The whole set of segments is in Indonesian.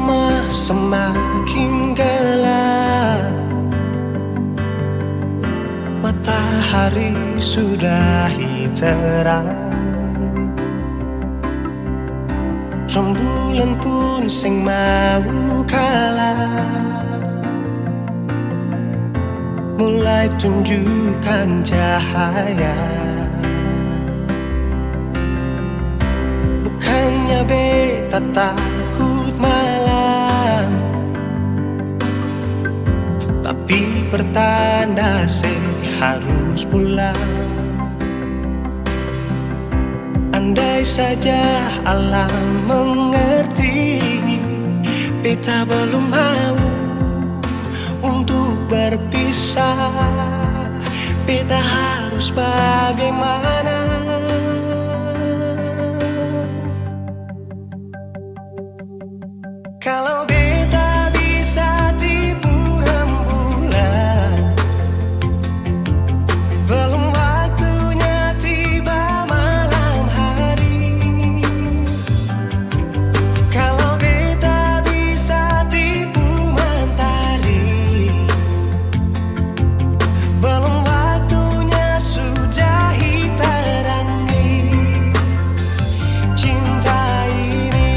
lama semakin gelap, matahari sudahi terang, rembulan pun sing mau kalah, mulai tunjukkan cahaya. Bukannya beta takut malam, tapi pertanda harus pulang. Andai saja alam mengerti, beta belum mau untuk berpisah. Beta harus bagaimana? Kalau beta bisa tipu rembulan, belum waktunya tiba malam hari. Kalau beta bisa tipu mentari, belum waktunya sudahi terangi cinta ini.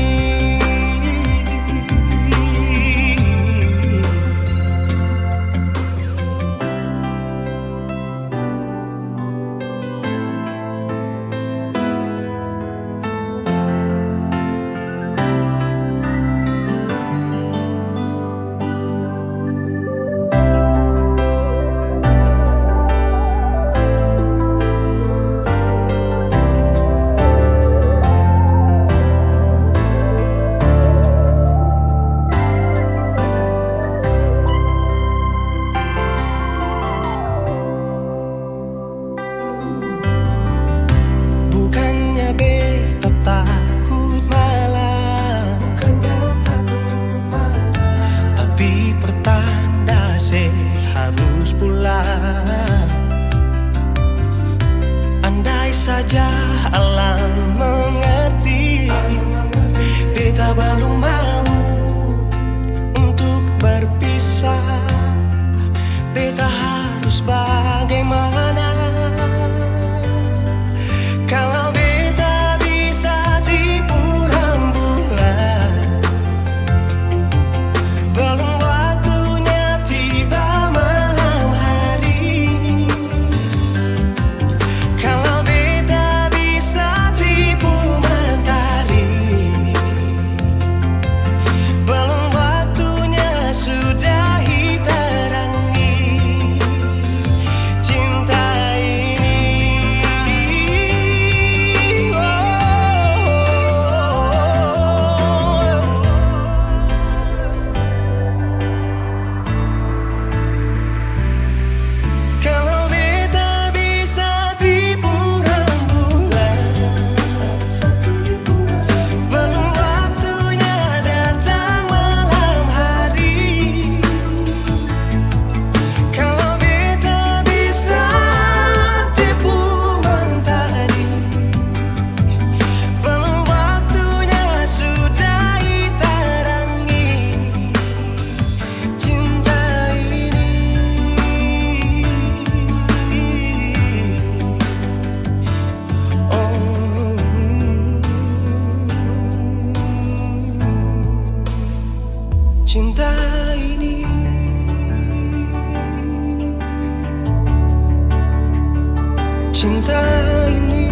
Bukannya beta takut malam, tapi pertanda harus pulang. Andai saja alam mengerti, beta belum mau untuk berpisah. Beta harus bagaimana? Kalau beta bisa tipu rembulan, belum waktunya tiba malam hari. Kalau beta bisa tipu mentari, belum waktunya sudahi terangi cinta ini. Kalau beta bisa tipu rembulan, belum waktunya datang malam hari. Kalau beta bisa tipu mentari, belum waktunya sudahi terangi cinta ini. Cinta ini, cinta ini.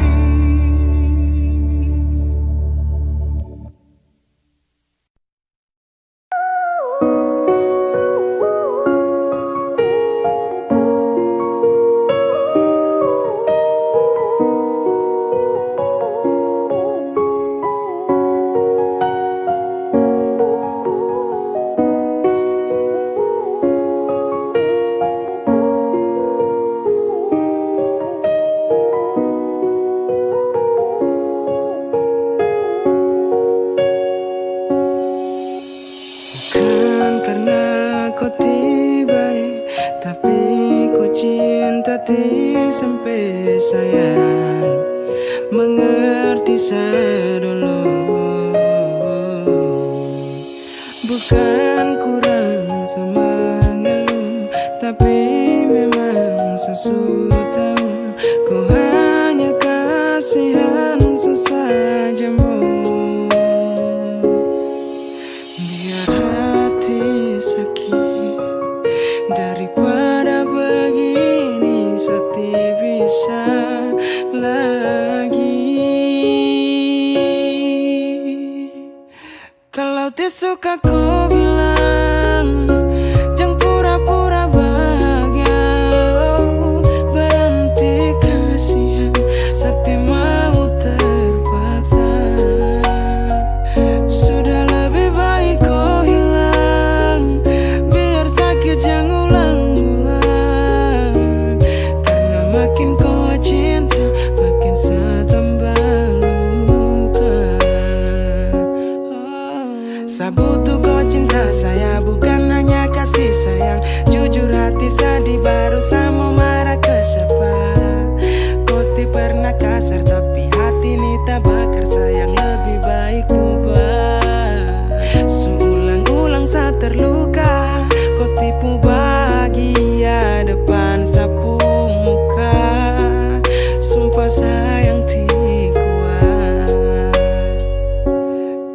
Bukan karena kau tiba, tapi kau cinta sampai sayang, mengerti saya dulu. sesuatu. Ku hanya kasihan sesajamu. Biar hati sakit daripada begini, sakti bisa lagi. Kalau suka ku bilang, jangan pura-pura bahagia. Oh, berhenti kasihan, sakti mau terpaksa. Sudah lebih baik kau hilang, biar sakit jangan ulang-ulang. Karena makin kau cinta, makin saya tambah luka. Saya butuh kau cinta saya, bukan hanya kasih sayang. Jujur hati sedih, baru saya mau marah ke siapa. Kau tidak pernah kasar, tapi hati ini tak bakar. Sayang lebih baik ubah. Seulang-ulang saya terluka, kau tipu bahagia depan sapu muka. Sumpah sayang tidak kuat.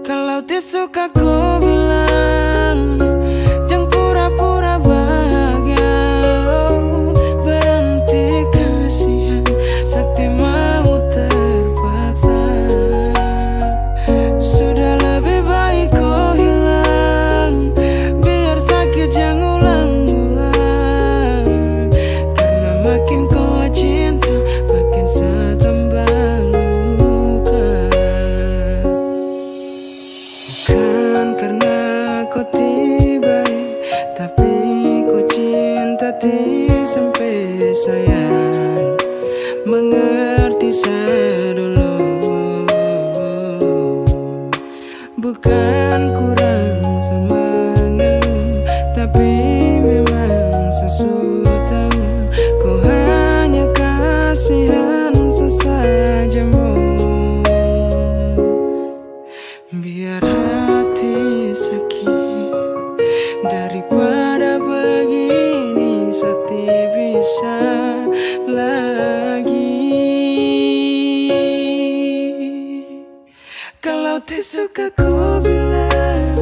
Kalau suka ku bilang, jangan pura-pura bahagia. Oh, berhenti kasihan, sakti mau terpaksa. Sudah lebih baik kau hilang, biar sakit jangan ulang-ulang. Karena makin kau cinta, makin saya tambah luka. Bukan karena kau tiba, tapi kau cinta sampai sayang. Mengerti saya dulu, bukan kurang sama mengeluh, tapi memang sesuatu. Kau hanya kasihan sesajamu. Biar hati sakit daripada begini, sakti bisa lagi. Kalau suka ku bilang,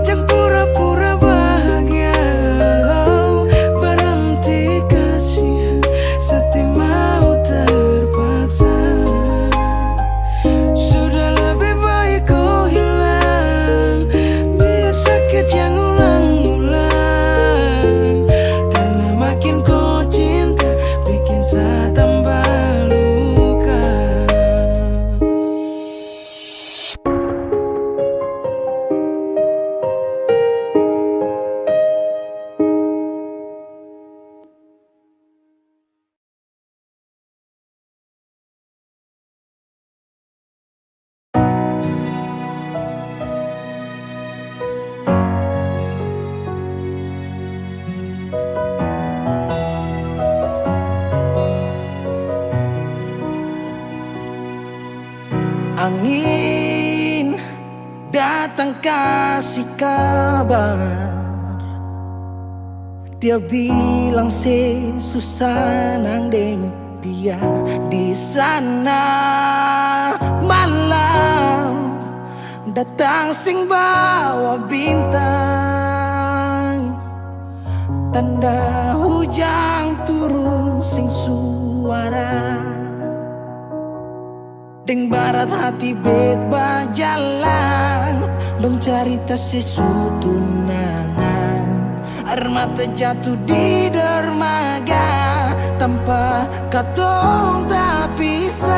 jangan pura-pura bahagia. Oh, berhenti kasihan, sakti mau terpaksa. Sudah lebih baik kau hilang, biar sakit jangan ulang-ulang. Karena makin kau cinta, bikin saya tambah luka. Angin datang kasih kabar, dia bilang susah nang deng dia di sana. Malam datang sing bawa bintang, tanda hujan turun sing suara. Deng barat hati bet bajalan, dong cerita sesutunangan. Air mata jatuh di dermaga, tanpa katong tak pisah.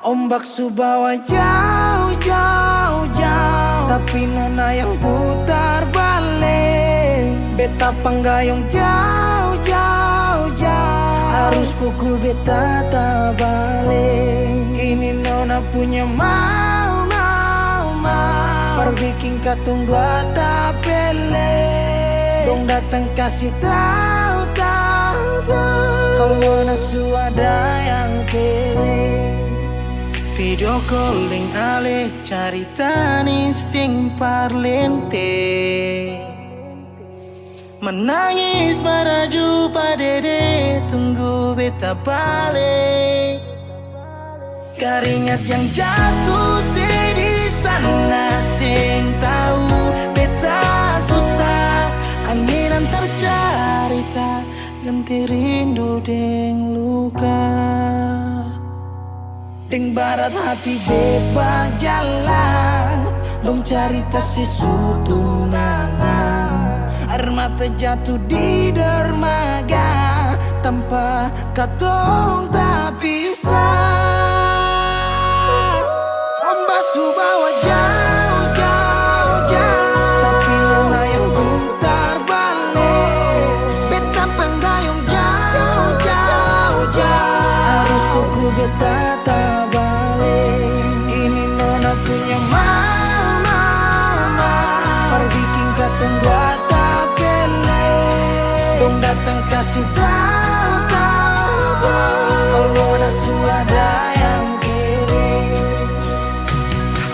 Ombak subawa jauh, jauh, jauh, tapi nona yang putar balik. Beta panggayong jauh, jauh, jauh, harus pukul beta tak balik. Ini nona punya mau, mau, mau, perbikin katong dua tak pele. Dong datang kasih tahu, tahu, tahu, kalau nona suada yang kele. Video calling ale carita ni sing parlente. Menangis meraju padede, tunggu beta balik. Keringat yang jatuh di sana, sing tahu beta susah. Angin antar cerita, ganti rindu deng luka. Deng barat hati bebas jalan, dong cerita si tunangan. Air mata jatuh di dermaga, tanpa katong tak bisa. Ombak subawa jauh, jauh, jauh, tapi luna yang putar balik. Beta penggayung jauh, jauh, jauh, harus pukul beta tak balik. Ini nona punya mama, perbikin katong buat datang kasih tahu kalau nasu ada yang kiri.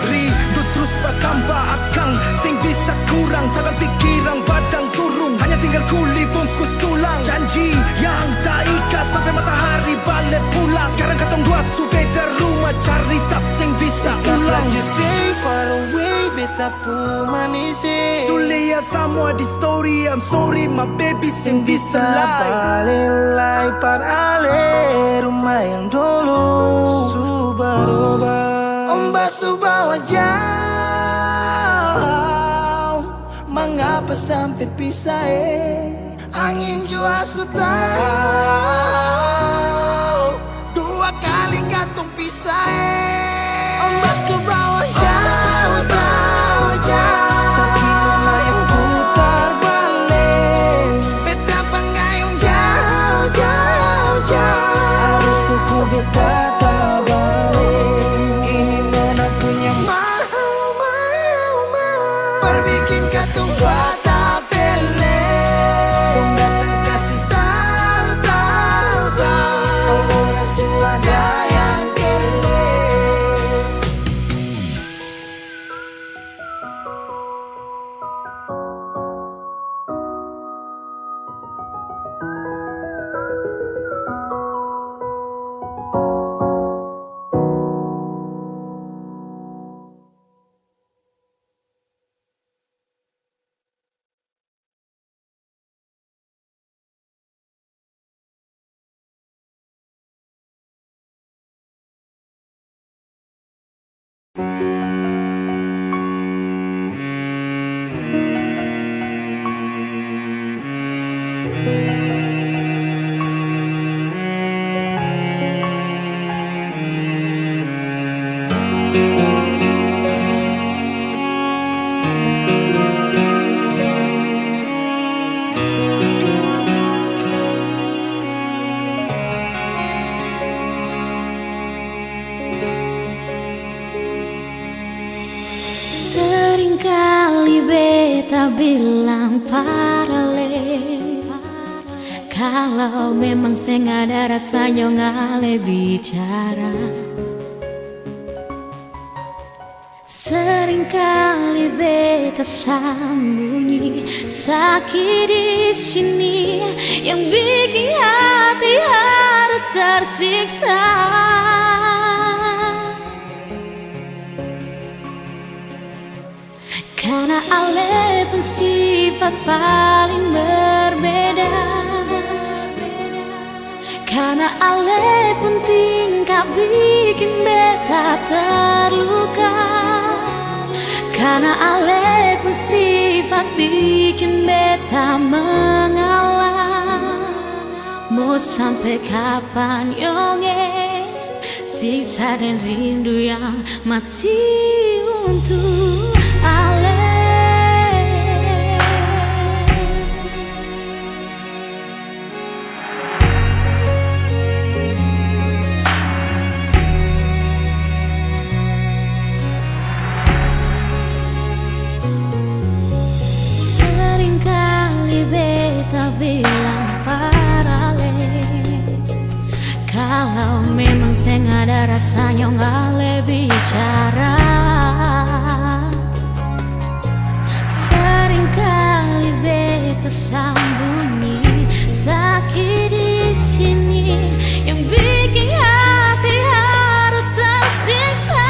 Rindu terus bertambah akang, sing bisa kurang, takkan pikiran badang turung, hanya tinggal kuli bungkus tulang. Janji yang tak ikat sampai matahari balik pulang. Sekarang katong dua su beda rumah, cari tas sing bisa ulang. You say far away, beta pu manisi. Sulia semua di story, I'm sorry my baby sing bisa balik ale rumah yang dulu subarubah. Ombak subawa jauh, mengapa sampai pisah angin jua tahu, dua kali katong pisah Ombak subawa jauh, jauh, jauh, tapi luna yang putar balik. Beta penggayung jauh, jauh, jauh, harus pukul beta tak balik. Ini nona punya mau, perbikin katong buat tak pilih. Dong datang kasih tahu, tahu, tahu, kalau nasu ada yang kele. Seringkali beta bilang paralel, kalau memang saya nggak ada rasanya ngale bicara. Seringkali beta sembunyi sakit di sini yang bikin hati harus tersiksa. Karena ale pun sifat paling berbeda, karena ale pun tingkah bikin beta terluka, karena ale pun sifat bikin beta mengalah. Mau sampai kapan yonge sisa dan rindu yang masih untuk ale. Seringkali beta bilang paralel, kalau memang saya nggak ada rasanya ngale bicara. Seringkali beta tersembunyi, sakit di sini yang bikin hati harus tersiksa.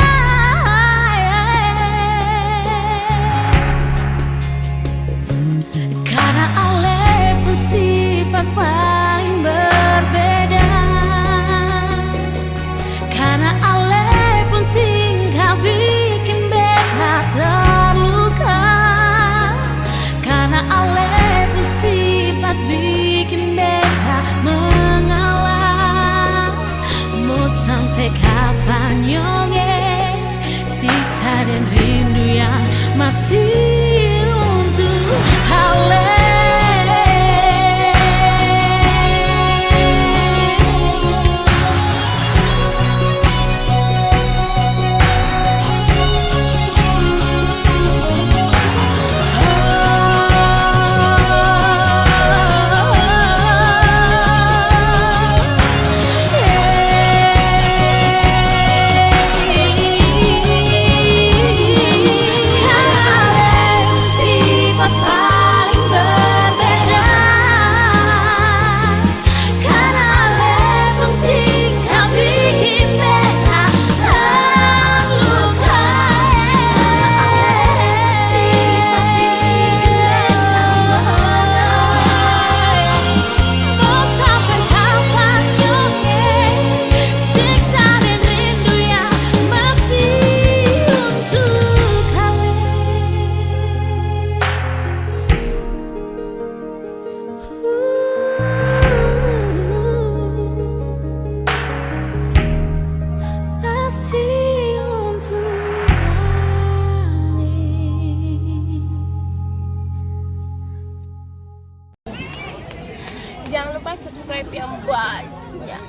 Karena oleh bersifat paling berbeda, karena oleh pun tinggal bikin beta terluka, karena oleh bersifat bikin beta mengalah. Mau sampai kapan nyonge sisa dan rindu yang masih untuk hale. Jangan lupa subscribe yang banyak.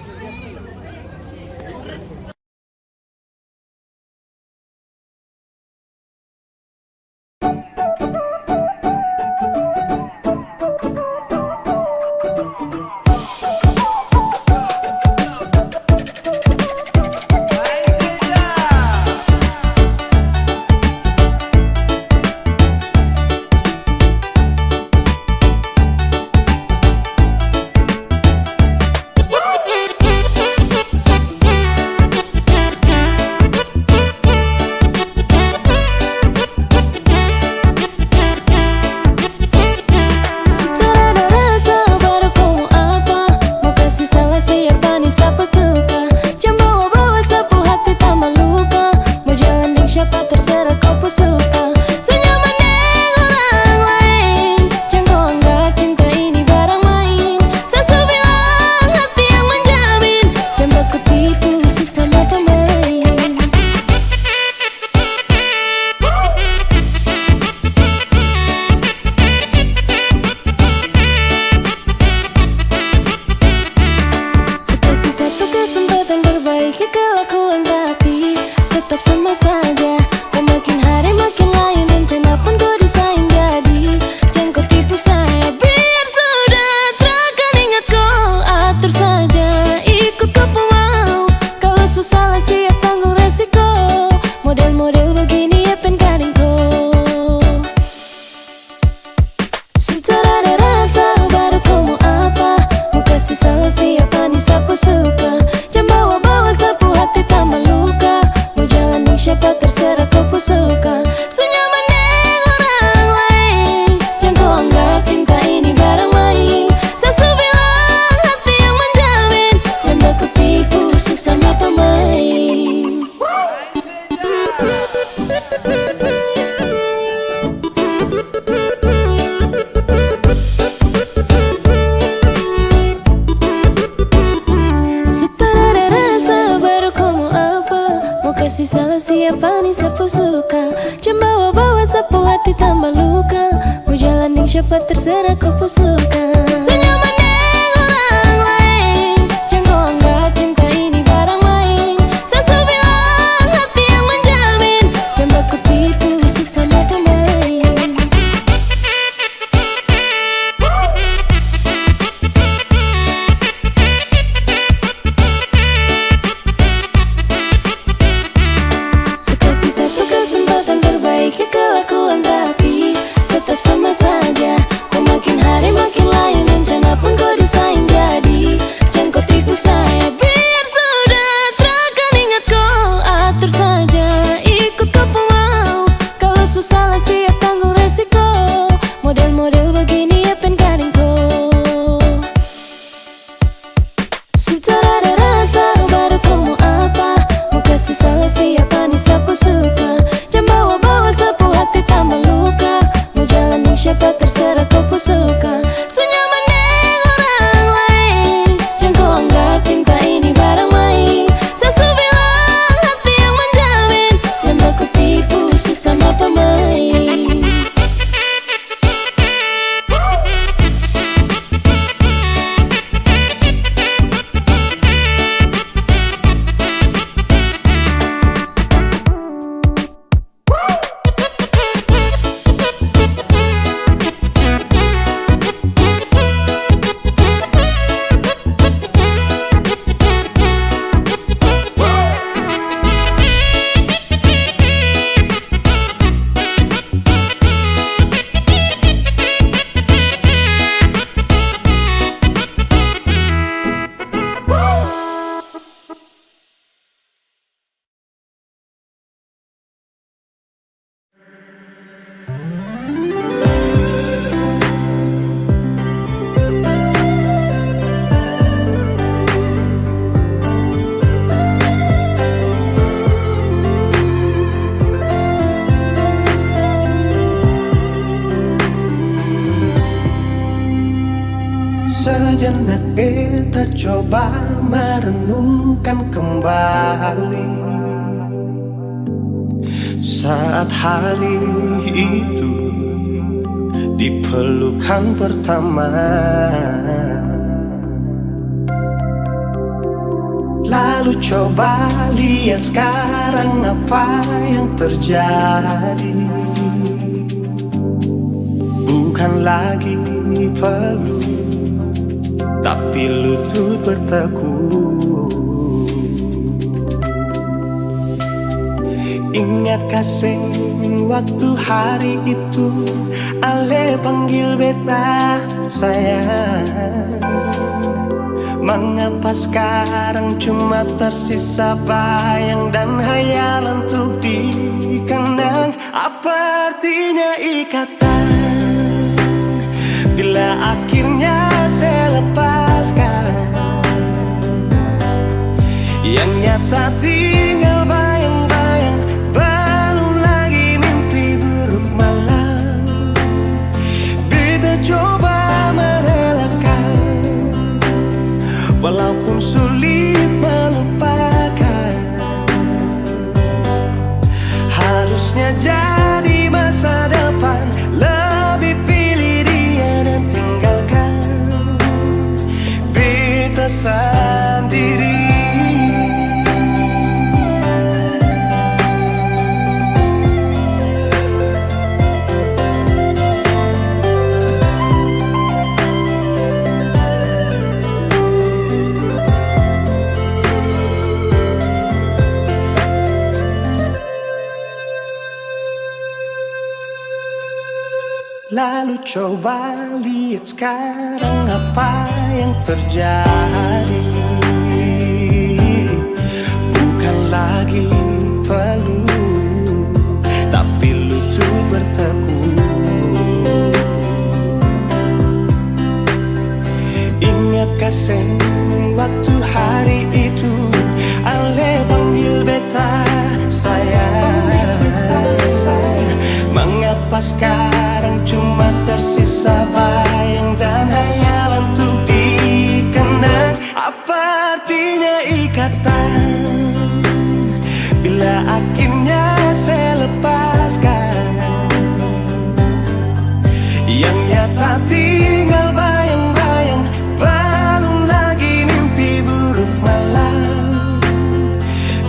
siapa nih siapa suka, bawa-bawa sapu hati tambah luka. Mau jalanin siapa terserah kau suka. Senyaman orang lain, jangan kau anggap cinta ini barang main. Sesu bilang hati yang menjamin, jangan baku tipu sesama pemain. Sekasih satu kesempatan perbaiki kelakuan, tapi tetap sama saja. Kau makin hari terserah kau pun suka. Senyaman dengan orang lain, jangan kau anggap cinta ini barang main. Sesu bilang hati yang menjamin, jangan baku tipu sesama pemain. Sejenak beta coba merenungkan kembali saat hari itu di pelukan pertama. Lalu coba lihat sekarang apa yang terjadi. Bukan lagi peluk, tapi lutut bertekuk. Ingat kasih waktu hari itu Ale panggil beta sayang. Mengapa sekarang cuma tersisa bayang dan hayalan untuk dikenang? Apa artinya ikatan bila akhirnya saya lepaskan? Yang nyata tinggal bayang-bayang, belum lagi mimpi buruk malam. Beta coba merelakan, walaupun sulit melupakan. Harusnya jadi masa depan, lebih pilih dia dan tinggalkan beta sendiri. Lalu coba lihat sekarang apa yang terjadi. Bukan lagi peluk, tapi lutut bertekuk. Ingat kasih waktu hari itu Ale panggil beta sayang. Mengapa sekarang cuma tersisa bayang dan hayalan untuk dikenang? Apa artinya ikatan bila akhirnya saya lepaskan? Yang nyata tinggal bayang-bayang, belum lagi mimpi buruk malam.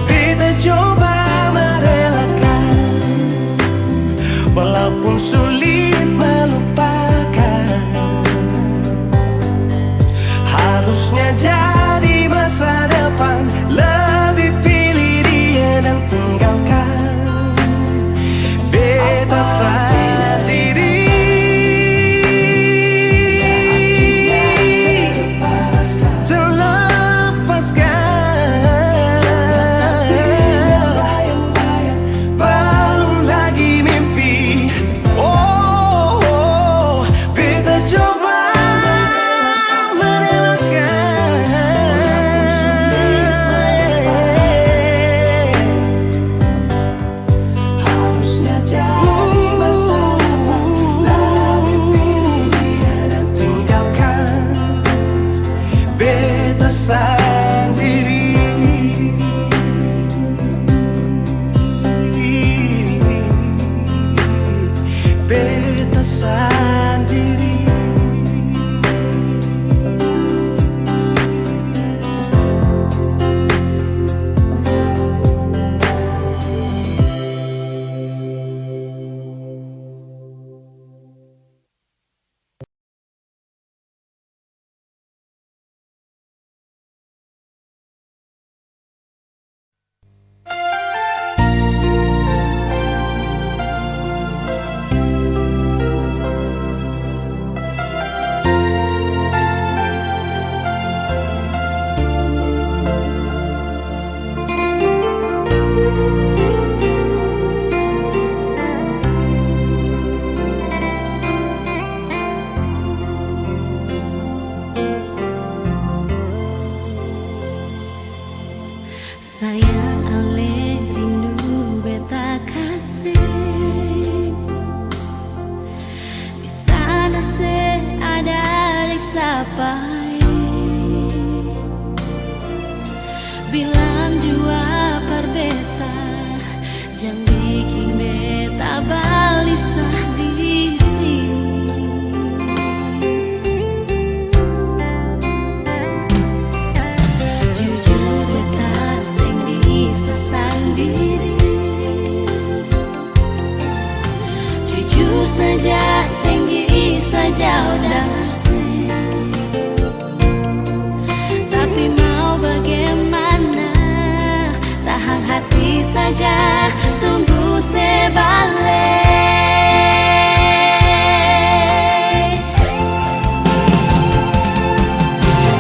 Beta coba merelakan, walaupun sulit melupakan. Harusnya jadi masa depan, lebih pilih dia dan tinggalkan beta sendiri. capai. Bilang jua perbeta, jangan bikin beta balisah di sini. Jujur beta sing bisa sendiri, jujur saja sing bisa jauh dari. Tapi mau bagaimana, tahan hati saja, tunggu sebalik.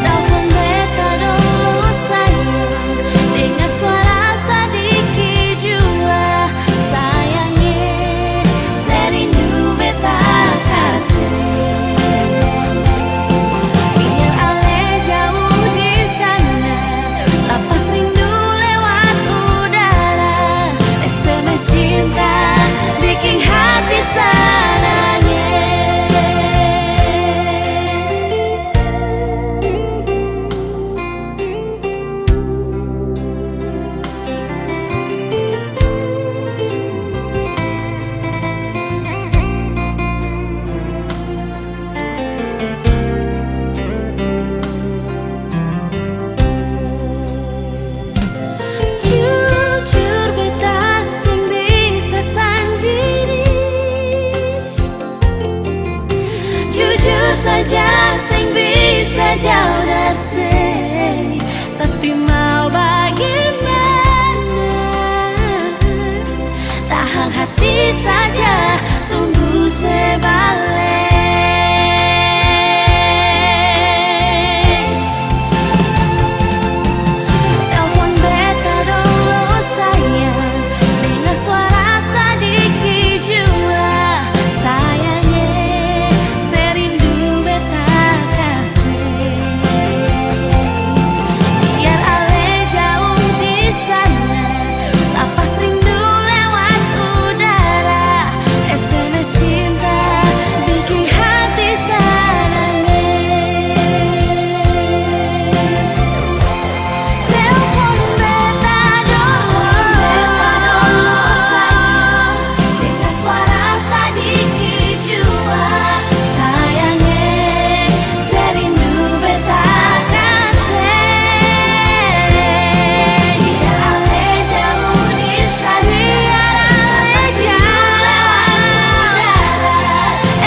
Telepon beta dulu sayang, dengar suara sedikit jua. Sayangnya serindu beta kasih. Biar ale jauh di sana, lapas rindu lewat udara. SMS cinta bikin hati sananya. Jujur beta sing bisa sendiri, jujur saja sing bisa jauh dari. Tapi mau bagaimana, tahan hati saja, tunggu sebalik. Telepon beta dulu sayang, dengar suara sedikit jua. Sayangnya serindu beta kasih. Biar ale jauh di sana, lapas rindu lewat udara. SMS cinta bikin hati sananya. Telepon beta dulu sayang, dengar suara sedikit jua. Sayangnya serindu beta kasih. Biar ale jauh di sana, ale jauh lewat udara.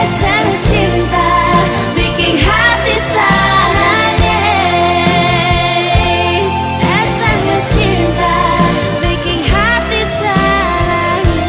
SMS cinta bikin hati sananya. SMS cinta bikin hati sananya.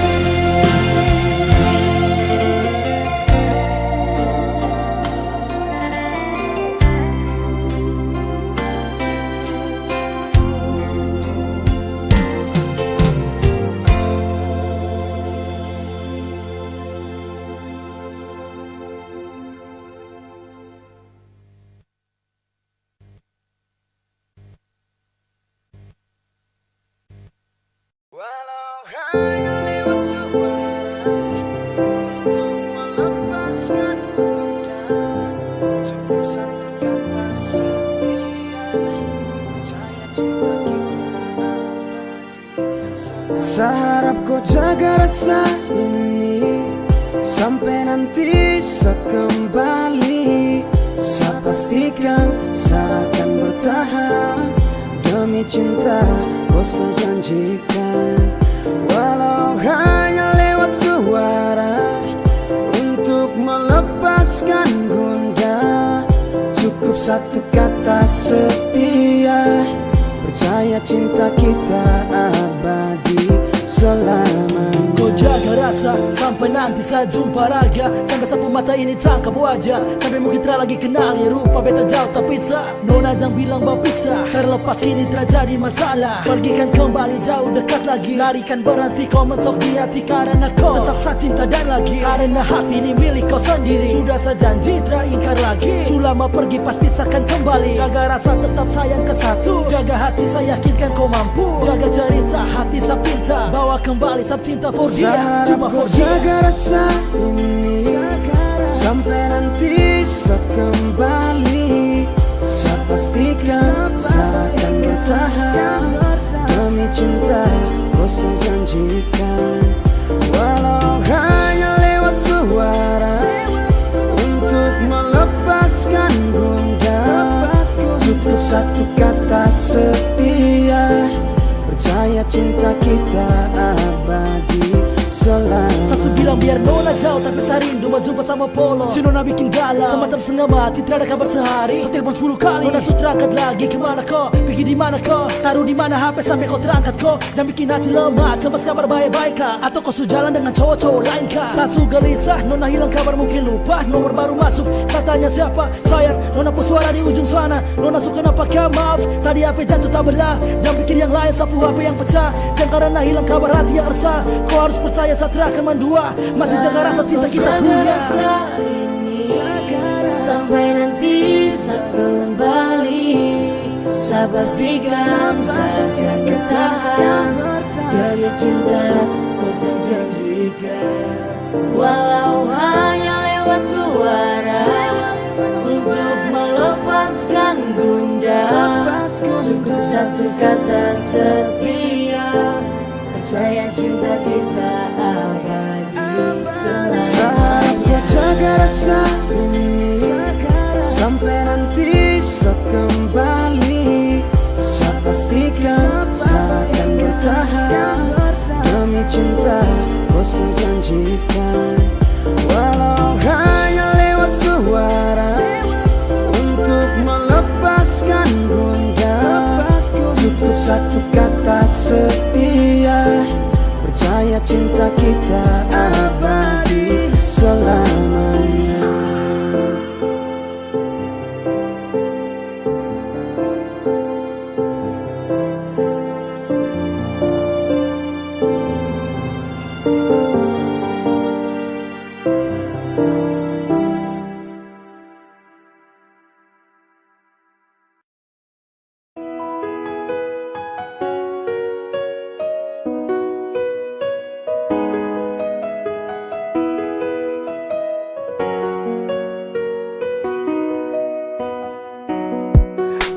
Walau hanya lewat suara, untuk melepaskan bunda, cukup satu kata setia. Percaya cinta kita abadi. Seharap kau jaga rasa ini sampai nanti saya kembali. Saya pastikan saya akan bertahan demi cinta. Kau saya janjikan, walau hanya lewat suara, untuk melepaskan gundah, cukup satu kata setia. Percaya cinta kita abadi selamanya. Kau jaga rasa sampai nanti saya jumpa raga, sampai sapu mata ini tangkap wajah, sampai mungkin tak lagi kenali rupa beta jauh tak bisa. Nona jangan bilang berpisah, terlepas kini terjadi masalah. Pergikan kembali jauh dekat lagi, larikan berhenti kau mentok di hati. Karena kau tetap saya cinta dan lagi, karena hati ini milik kau sendiri. Sudah saya janji tak ingkar lagi, selama pergi pasti saya akan kembali. Jaga rasa tetap sayang ke satu, jaga hati saya yakinkan kau mampu. Jaga cerita hati saya pinta, bawa kembali saya cinta for dia, cuma for dia. Jaga rasa ini sampai nanti saya kembali. cinta kau sejanjikan. Walau hanya lewat suara untuk melepaskan gundah, cukup satu kata setia, percaya cinta kita abadi selamanya. Sasu bilang biar nona jauh tapi sarindu mau jumpa sama Polo. Si nona bikin galau semacam setengah mati, tidak ada kabar sehari. Saya telepon 10 kali, nona sudah terangkat lagi. Kemana kau? Pergi di mana kau? Taruh di mana HP sampai kau terangkat kau? Jangan bikin hati lemah, cemas kabar baik-baik kah? Atau kau sudah jalan dengan cowok-cowok lain kah? Sasu gelisah, nona hilang kabar mungkin lupa. Nomor baru masuk, saya tanya siapa? Sayang, nona pun suara di ujung sana. Nona suka napakah maaf? Tadi HP jatuh tak belah. Jangan pikir yang lain, sapu HP yang pecah. Dan karena hilang kabar hati yang resah, kau harus percaya Satria akan mendua. Masih jaga rasa cinta kita punya. Rasa ini sampai nanti saya kembali. Saya pastikan saya akan bertahan demi cinta kau sejanjikan. Walau hanya lewat suara untuk melepaskan gundah, cukup satu kata setia, percaya cinta kita abadi selamanya. Jaga rasa ini sampai nanti saya kembali. Saya pastikan saya akan bertahan demi cinta kau sejanjikan. Walau hanya lewat suara untuk melepaskan gundah, cukup satu kata setia, percaya cinta kita abadi selamanya.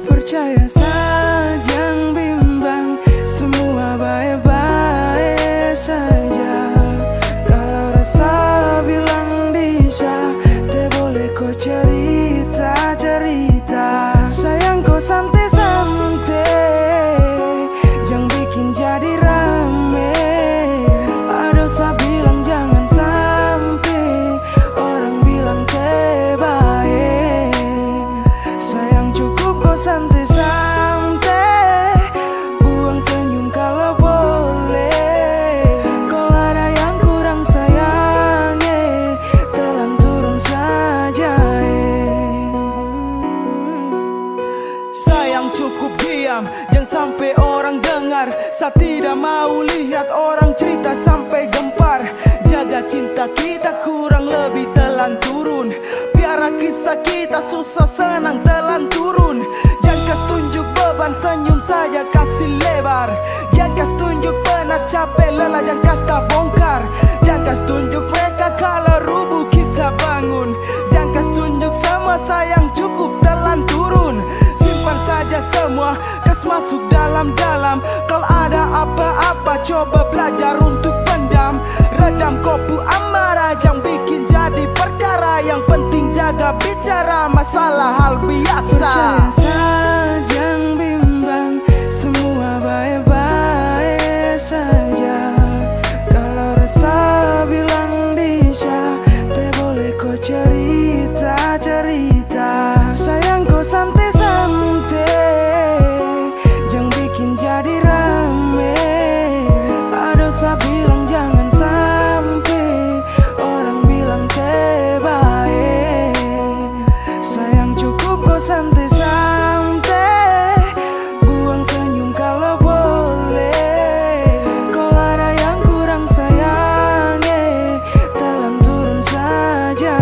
Percaya saja, jangan bimbang, semua baik-baik saja. Kalau rasa bilang bisa, tak boleh kau cerita-cerita. Sayang kau santai-santai, jangan bikin jadi rame. Ada saya bilang jangan sampai orang bilang terbaik. Sayang cukup kau santai-santai, buang senyum kalau boleh. Kalau ada yang kurang sayangnya, telan turun saja. Sayang cukup diam, jangan sampai orang dengar. Saya tidak mau lihat orang cerita sampai gempar. Jaga cinta kita kurang lebih telan turun. Biar kisah kita susah senang telan turun. Jangan kas tunjuk beban, senyum saja kasih lebar. Jangan kas tunjuk penat capek lelah, jangan kas tak bongkar. Jangan kas tunjuk mereka kalau rubuh kita bangun. Jangan kas tunjuk semua sayang cukup telan turun. Simpan saja semua, kas masuk dalam-dalam. Kalau ada apa-apa coba belajar untuk pendam. Redam kopu amarah, jangan bikin jadi perkara. Yang penting jaga bicara, masalah hal biasa. Percaya saja, jangan bimbang, semua baik-baik saja. Kalau rasa bilang bisa, tak boleh kau cerita-cerita. Sayang kau santai-santai, jangan bikin jadi rame. Ada saya bilang jangan sampai orang bilang terbaik. Sayang cukup kau santai-santai, buang senyum kalau boleh. Kalau ada yang kurang sayangnya, telan turun saja.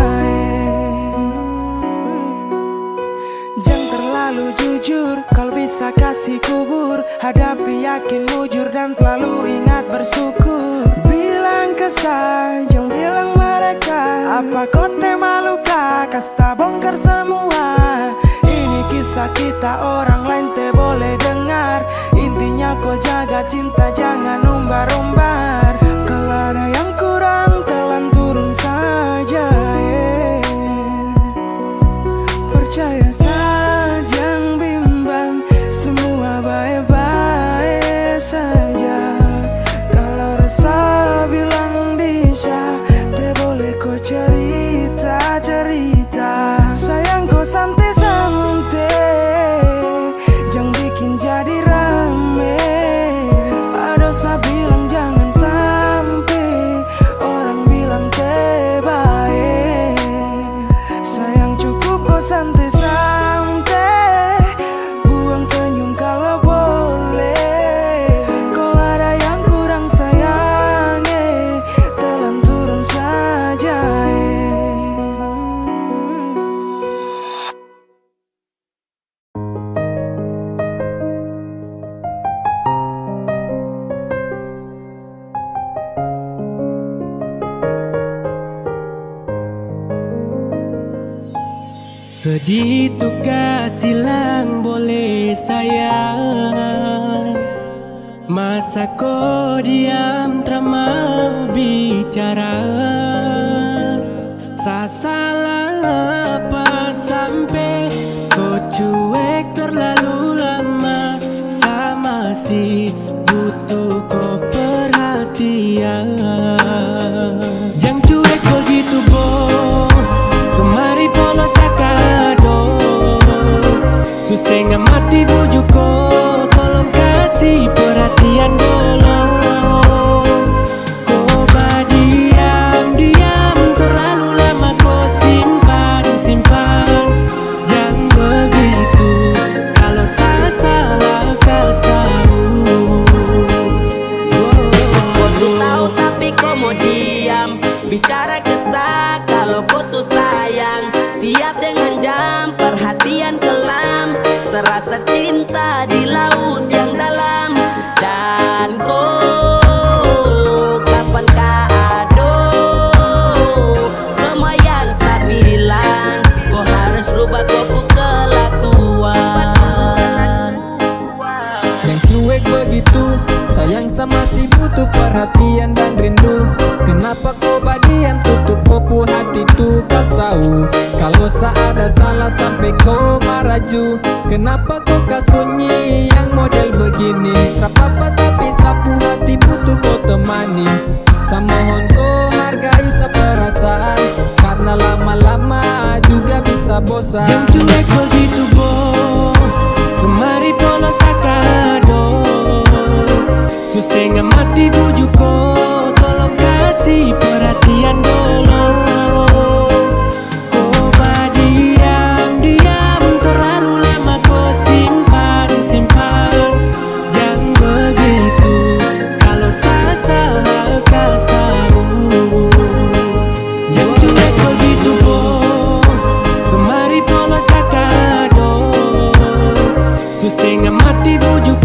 Jangan terlalu jujur, kalau bisa kasih kubur. Hadapi yakin mujur dan selalu ingat bersyukur. Bilang kesal, jangan bilang mereka. Apa kau teh maluka, kas tak bongkar semua. Ini kisah kisah kita orang lain te boleh dengar. Intinya kau jaga cinta jangan umbar-umbar. Kalau ada yang kurang telan turun saja, percaya saja jangan bimbang, semua baik-baik saja. Kalau rasa bilang bisa, te boleh kau cerita-cerita. Sayang kau santai-santai, jangan bikin jadi rame. Ada saya bilang jangan sampai orang bilang te baik. Sayang cukup kau santai-santai, buang senyum kalau boleh. Kalau ada yang kurang sayangnya, telan turun saja. Sedih tugas silang boleh sayang. Masa kau diam tak mau bicara. Sa salah apa sampai kau cuek terlalu lama. Sa masih butuh kau perhatian. Jangan cuek begitu boh, kemari polos sakado. Setengah mati bujuk kau, tolong kasih perhatian dulu. Kau diam terlalu lama, kau simpan. Jangan begitu, kalau salah kau tahu. Kau tuh tahu tapi kau mau diam. Bicara kesah kalau kau tuh sayang. Tiap dengan jam perhatian kelam, terasa cinta di laut yang dalam. Dan kau kapan kado semua yang saya bilang. Kau harus rubah kau kelakuan. Yang cuek begitu, sayang sama si butuh perhatian dan rindu. Kenapa kau diam tutup kopu hati tuh pas tahu. Kalau ada salah sampai kau maraju. Kenapa kau kasunyi yang model begini. Tak apa tapi sapu hati butuh kau temani. Samohon kau hargai seperasaan, karena lama-lama juga bisa bosan. Jangan cuek begitu boh, kemari polos sakado. Setengah mati bujuk kau, tolong kasih perhatian dulu. Kau diam terlalu lama, kau simpan. Jangan begitu, kalau salah kau tahu. Jangan cuek begitu boh, kemari polos sakado. Setengah mati bujuk